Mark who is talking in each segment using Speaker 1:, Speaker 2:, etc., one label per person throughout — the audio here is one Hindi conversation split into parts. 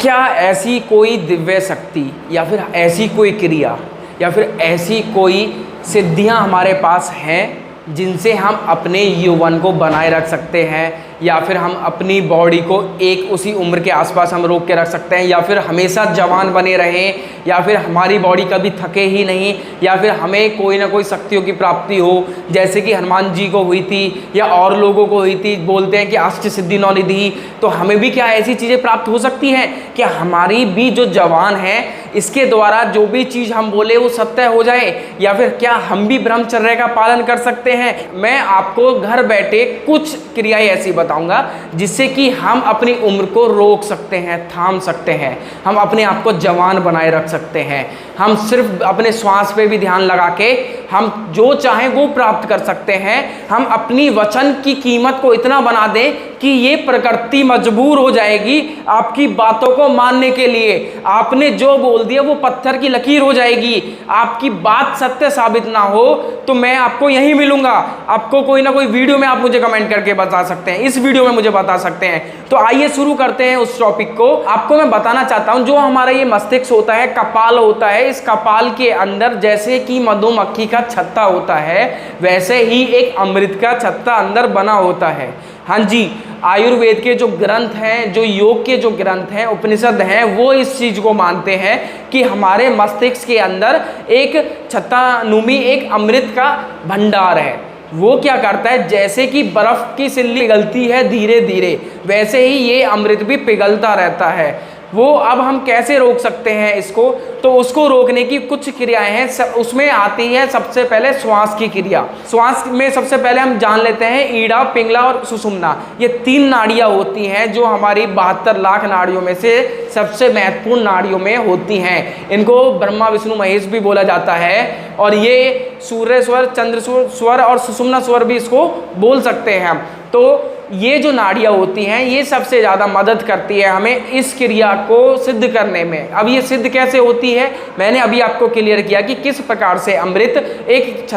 Speaker 1: क्या ऐसी कोई दिव्य शक्ति या फिर ऐसी कोई क्रिया या फिर ऐसी कोई सिद्धियां हमारे पास हैं जिनसे हम अपने यौवन को बनाए रख सकते हैं, या फिर हम अपनी बॉडी को एक उसी उम्र के आसपास हम रोक के रख सकते हैं, या फिर हमेशा जवान बने रहें, या फिर हमारी बॉडी कभी थके ही नहीं, या फिर हमें कोई ना कोई शक्तियों की प्राप्ति हो, जैसे कि हनुमान जी को हुई थी या और लोगों को हुई थी। बोलते हैं कि अष्ट सिद्धि नौ निधि, तो हमें भी क्या ऐसी चीज़ें प्राप्त हो सकती हैं कि हमारी भी जो जवान है इसके द्वारा जो भी चीज़ हम बोले वो सत्य हो जाए, या फिर क्या हम भी ब्रह्मचर्य का पालन कर सकते हैं। मैं आपको घर बैठे कुछ क्रियाएं ऐसी बताऊंगा जिससे कि हम अपनी उम्र को रोक सकते हैं, थाम सकते हैं, हम अपने आप को जवान बनाए रख सकते हैं। हम सिर्फ अपने श्वास पे भी ध्यान लगा के हम जो चाहें वो प्राप्त कर सकते हैं। हम अपनी वचन की कीमत को इतना बना दें कि ये प्रकृति मजबूर हो जाएगी आपकी बातों को मानने के लिए। आपने जो बोल दिया वो पत्थर की लकीर हो जाएगी। आपकी बात सत्य साबित ना हो तो मैं आपको यहीं मिलूंगा। आपको कोई ना कोई वीडियो में आप मुझे कमेंट करके बता सकते हैं, इस वीडियो में मुझे बता सकते हैं। तो आइए शुरू करते हैं उस टॉपिक को। आपको मैं बताना चाहता हूं, जो हमारा ये मस्तिष्क होता है, कपाल होता है, इस कपाल के अंदर जैसे कि मधुमक्खी का छत्ता होता है वैसे ही एक अमृत का छत्ता अंदर बना होता है। हाँ जी, आयुर्वेद के जो ग्रंथ हैं, जो योग के जो ग्रंथ हैं, उपनिषद हैं, वो इस चीज़ को मानते हैं कि हमारे मस्तिष्क के अंदर एक छत्तानुमी एक अमृत का भंडार है। वो क्या करता है, जैसे कि बर्फ की सिल्ली पिघलती है धीरे धीरे, वैसे ही ये अमृत भी पिघलता रहता है। वो अब हम कैसे रोक सकते हैं इसको, तो उसको रोकने की कुछ क्रियाएं हैं। उसमें आती है सबसे पहले श्वास की क्रिया। श्वास में सबसे पहले हम जान लेते हैं ईड़ा, पिंगला और सुषुम्ना, ये 3 नाड़ियां होती हैं जो हमारी 72 लाख नाड़ियों में से सबसे महत्वपूर्ण नाड़ियों में होती हैं। इनको ब्रह्मा विष्णु महेश भी बोला जाता है, और ये सूर्य स्वर, चंद्र स्वर और सुषुम्ना स्वर भी इसको बोल सकते हैं। तो ये जो नाड़ियाँ होती हैं ये सबसे ज़्यादा मदद करती है हमें इस क्रिया को सिद्ध करने में। अब ये सिद्ध कैसे होती है, मैंने अभी आपको क्लियर किया कि किस प्रकार से अमृत एक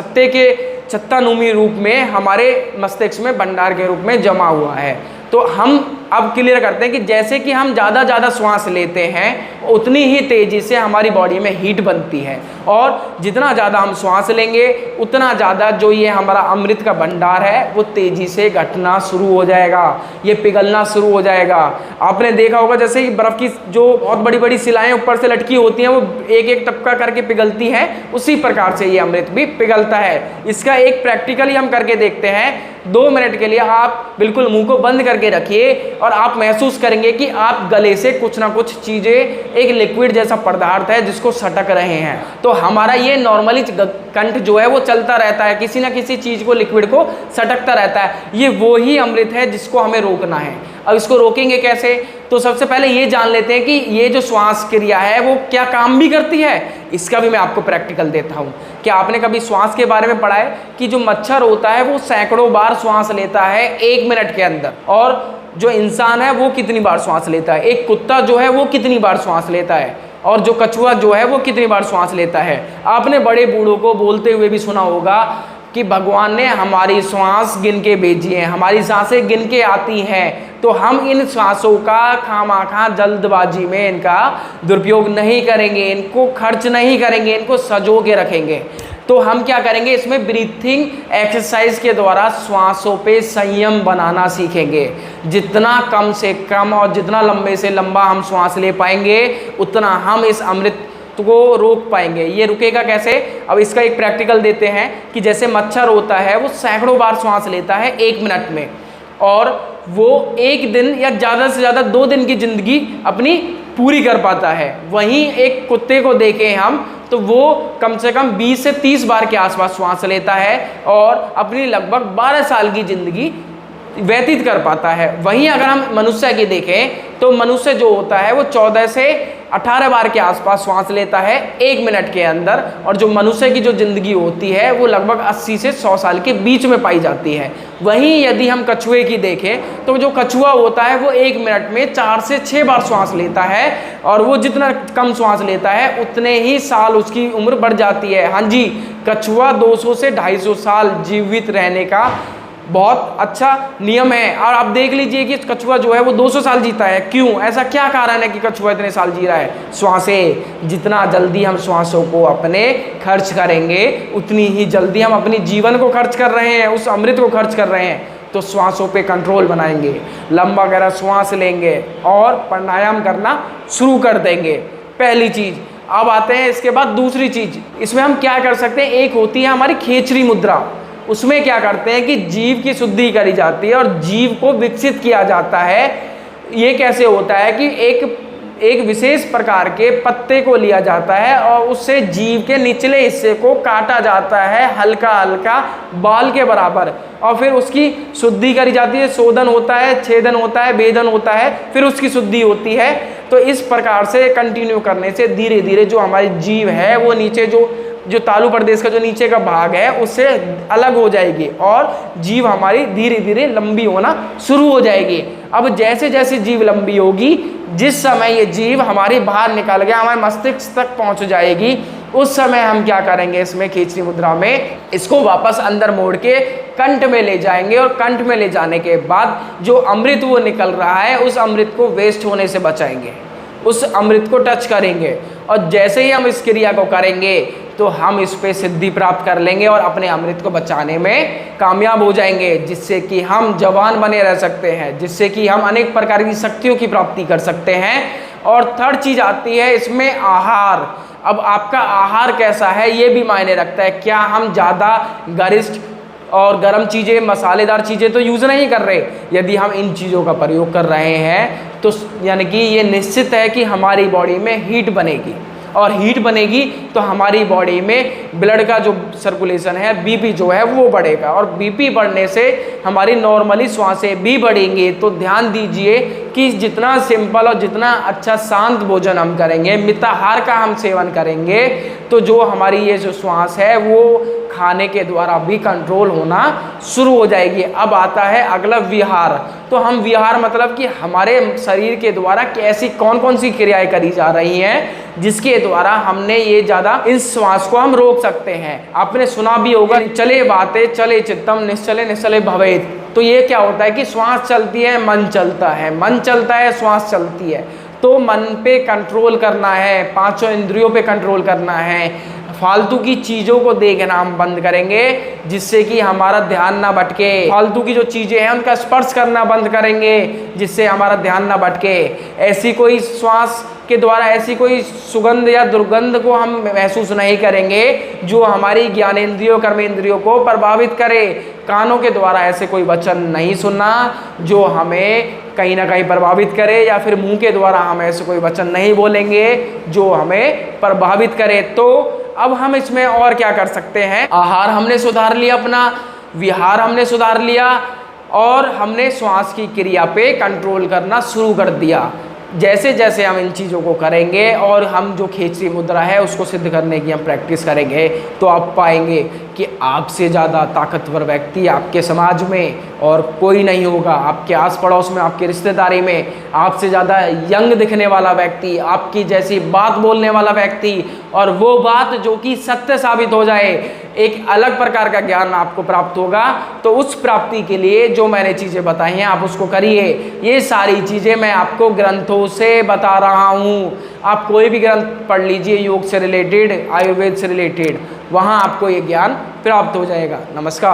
Speaker 1: छत्तानुमी रूप में हमारे मस्तिष्क में भंडार के रूप में जमा हुआ है। तो हम अब क्लियर करते हैं कि जैसे कि हम ज़्यादा श्वास लेते हैं उतनी ही तेज़ी से हमारी बॉडी में हीट बनती है, और जितना ज़्यादा हम श्वास लेंगे उतना ज़्यादा जो ये हमारा अमृत का भंडार है वो तेज़ी से घटना शुरू हो जाएगा, ये पिघलना शुरू हो जाएगा। आपने देखा होगा जैसे ही बर्फ़ की जो बहुत बड़ी बड़ी सिलाएँ ऊपर से लटकी होती हैं वो एक एक टपका करके पिघलती हैं, उसी प्रकार से ये अमृत भी पिघलता है। इसका एक प्रैक्टिकली हम करके देखते हैं। 2 मिनट के लिए आप बिल्कुल मुंह को बंद करके रखिए और आप महसूस करेंगे कि आप गले से कुछ ना कुछ चीज़ें, एक लिक्विड जैसा पदार्थ है जिसको सटक रहे हैं। तो हमारा ये नॉर्मली कंठ जो है वो चलता रहता है, किसी ना किसी चीज़ को, लिक्विड को सटकता रहता है। ये वो ही अमृत है जिसको हमें रोकना है। अब इसको रोकेंगे कैसे, तो सबसे पहले ये जान लेते हैं कि ये जो श्वास क्रिया है वो क्या काम भी करती है। इसका भी मैं आपको प्रैक्टिकल देता हूँ। क्या आपने कभी श्वास के बारे में पढ़ा है कि जो मच्छर होता है वो सैकड़ों बार श्वास लेता है 1 मिनट के अंदर, और जो इंसान है वो कितनी बार श्वास लेता है, एक कुत्ता जो है वो कितनी बार श्वास लेता है, और जो कछुआ जो है वो कितनी बार श्वास लेता है। आपने बड़े बूढ़ों को बोलते हुए भी सुना होगा कि भगवान ने हमारी श्वास गिन के भेजी है, हमारी सांसें गिन के आती हैं, तो हम इन श्वासों का खामखा जल्दबाजी में इनका दुरुपयोग नहीं करेंगे, इनको खर्च नहीं करेंगे, इनको सजो के रखेंगे। तो हम क्या करेंगे, इसमें ब्रीथिंग एक्सरसाइज के द्वारा श्वासों पे संयम बनाना सीखेंगे। जितना कम से कम और जितना लंबे से लंबा हम श्वास ले पाएंगे उतना हम इस अमृत को रोक पाएंगे। ये रुकेगा कैसे, अब इसका एक प्रैक्टिकल देते हैं कि जैसे मच्छर होता है वो सैकड़ों बार श्वास लेता है 1 मिनट में, और वो 1 दिन या ज़्यादा से ज़्यादा 2 दिन की ज़िंदगी अपनी पूरी कर पाता है। वहीं एक कुत्ते को देखें हम तो वो कम से कम 20 से 30 बार के आसपास श्वास लेता है और अपनी लगभग 12 साल की ज़िंदगी व्यतीत कर पाता है। वहीं अगर हम मनुष्य की देखें तो मनुष्य जो होता है वो 14 से 18 बार के आसपास श्वास लेता है 1 मिनट के अंदर, और जो मनुष्य की जो ज़िंदगी होती है वो लगभग 80 से 100 साल के बीच में पाई जाती है। वहीं यदि हम कछुए की देखें तो जो कछुआ होता है वो 1 मिनट में 4 से 6 बार श्वास लेता है, और वो जितना कम श्वास लेता है उतने ही साल उसकी उम्र बढ़ जाती है। हाँ जी, कछुआ 200 से 250 साल जीवित रहने का बहुत अच्छा नियम है। और आप देख लीजिए कि कछुआ जो है वो 200 साल जीता है। क्यों? ऐसा क्या कारण है कि कछुआ इतने साल जी रहा है? श्वासें। जितना जल्दी हम श्वासों को अपने खर्च करेंगे उतनी ही जल्दी हम अपनी जीवन को खर्च कर रहे हैं, उस अमृत को खर्च कर रहे हैं। तो श्वासों पे कंट्रोल बनाएंगे, लंबा गहरा श्वास लेंगे और प्राणायाम करना शुरू कर देंगे, पहली चीज़। अब आते हैं इसके बाद दूसरी चीज़, इसमें हम क्या कर सकते हैं। एक होती है हमारी खेचरी मुद्रा। उसमें क्या करते हैं कि जीव की शुद्धि करी जाती है और जीव को विकसित किया जाता है। ये कैसे होता है कि एक विशेष प्रकार के पत्ते को लिया जाता है और उससे जीव के निचले हिस्से को काटा जाता है हल्का हल्का बाल के बराबर, और फिर उसकी शुद्धि करी जाती है। शोधन होता है, छेदन होता है, भेदन होता है, फिर उसकी शुद्धि होती है। तो इस प्रकार से कंटिन्यू करने से धीरे धीरे जो हमारी जीव है वो नीचे जो तालु प्रदेश का जो नीचे का भाग है उससे अलग हो जाएगी और जीव हमारी धीरे धीरे लंबी होना शुरू हो जाएगी। अब जैसे जैसे जीव लंबी होगी, जिस समय ये जीव हमारी बाहर निकल गया हमारे मस्तिष्क तक पहुंच जाएगी, उस समय हम क्या करेंगे, इसमें खेचरी मुद्रा में इसको वापस अंदर मोड़ के कंठ में ले जाएंगे। और कंठ में ले जाने के बाद जो अमृत वो निकल रहा है उस अमृत को वेस्ट होने से बचाएंगे, उस अमृत को टच करेंगे। और जैसे ही हम इस क्रिया को करेंगे तो हम इस पे सिद्धि प्राप्त कर लेंगे और अपने अमृत को बचाने में कामयाब हो जाएंगे, जिससे कि हम जवान बने रह सकते हैं, जिससे कि हम अनेक प्रकार की शक्तियों की प्राप्ति कर सकते हैं। और थर्ड चीज़ आती है इसमें आहार। अब आपका आहार कैसा है ये भी मायने रखता है। क्या हम ज़्यादा गरिष्ठ और गर्म चीज़ें, मसालेदार चीज़ें तो यूज़ नहीं कर रहे। यदि हम इन चीज़ों का प्रयोग कर रहे हैं तो यानी कि ये निश्चित है कि हमारी बॉडी में हीट बनेगी, और हीट बनेगी तो हमारी बॉडी में ब्लड का जो सर्कुलेशन है, बीपी जो है वो बढ़ेगा, और बीपी बढ़ने से हमारी नॉर्मली श्वासें भी बढ़ेंगी। तो ध्यान दीजिए कि जितना सिंपल और जितना अच्छा शांत भोजन हम करेंगे, मिताहार का हम सेवन करेंगे, तो जो हमारी ये जो श्वास है वो खाने के द्वारा भी कंट्रोल होना शुरू हो जाएगी। अब आता है अगला विहार। तो हम विहार मतलब कि हमारे शरीर के द्वारा कैसी कौन कौन सी क्रियाएं करी जा रही हैं जिसके द्वारा हमने ये ज़्यादा इस श्वास को हम रोक सकते हैं। आपने सुना भी होगा, चले बातें चले चित्तम निश्चले निश्चले भवेत। तो ये क्या होता है कि श्वास चलती है, मन चलता है, मन चलता है, श्वास चलती है। तो मन पे कंट्रोल करना है, पांचों इंद्रियों पे कंट्रोल करना है। फालतू की चीज़ों को देखना हम बंद करेंगे जिससे कि हमारा ध्यान ना भटके। फालतू की जो चीज़ें हैं उनका स्पर्श करना बंद करेंगे जिससे हमारा ध्यान ना भटके। ऐसी कोई श्वास के द्वारा ऐसी कोई सुगंध या दुर्गंध को हम महसूस नहीं करेंगे जो हमारी ज्ञानेंद्रियों कर्मेंद्रियों को प्रभावित करे। कानों के द्वारा ऐसे कोई वचन नहीं सुनना जो हमें कहीं ना कहीं प्रभावित करे, या फिर मुंह के द्वारा हम ऐसे कोई वचन नहीं बोलेंगे जो हमें प्रभावित करे। तो अब हम इसमें और क्या कर सकते हैं। आहार हमने सुधार लिया, अपना विहार हमने सुधार लिया, और हमने श्वास की क्रिया पे कंट्रोल करना शुरू कर दिया। जैसे जैसे हम इन चीज़ों को करेंगे और हम जो खेचरी मुद्रा है उसको सिद्ध करने की हम प्रैक्टिस करेंगे, तो आप पाएंगे कि आपसे ज़्यादा ताकतवर व्यक्ति आपके समाज में और कोई नहीं होगा। आपके आस पड़ोस में, आपके रिश्तेदारी में आपसे ज़्यादा यंग दिखने वाला व्यक्ति, आपकी जैसी बात बोलने वाला व्यक्ति, और वो बात जो कि सत्य साबित हो जाए, एक अलग प्रकार का ज्ञान आपको प्राप्त होगा। तो उस प्राप्ति के लिए जो मैंने चीज़ें बताई हैं आप उसको करिए। ये सारी चीज़ें मैं आपको ग्रंथों से बता रहा हूँ। आप कोई भी ग्रंथ पढ़ लीजिए, योग से रिलेटेड, आयुर्वेद से रिलेटेड, वहाँ आपको ये ज्ञान प्राप्त हो जाएगा। नमस्कार।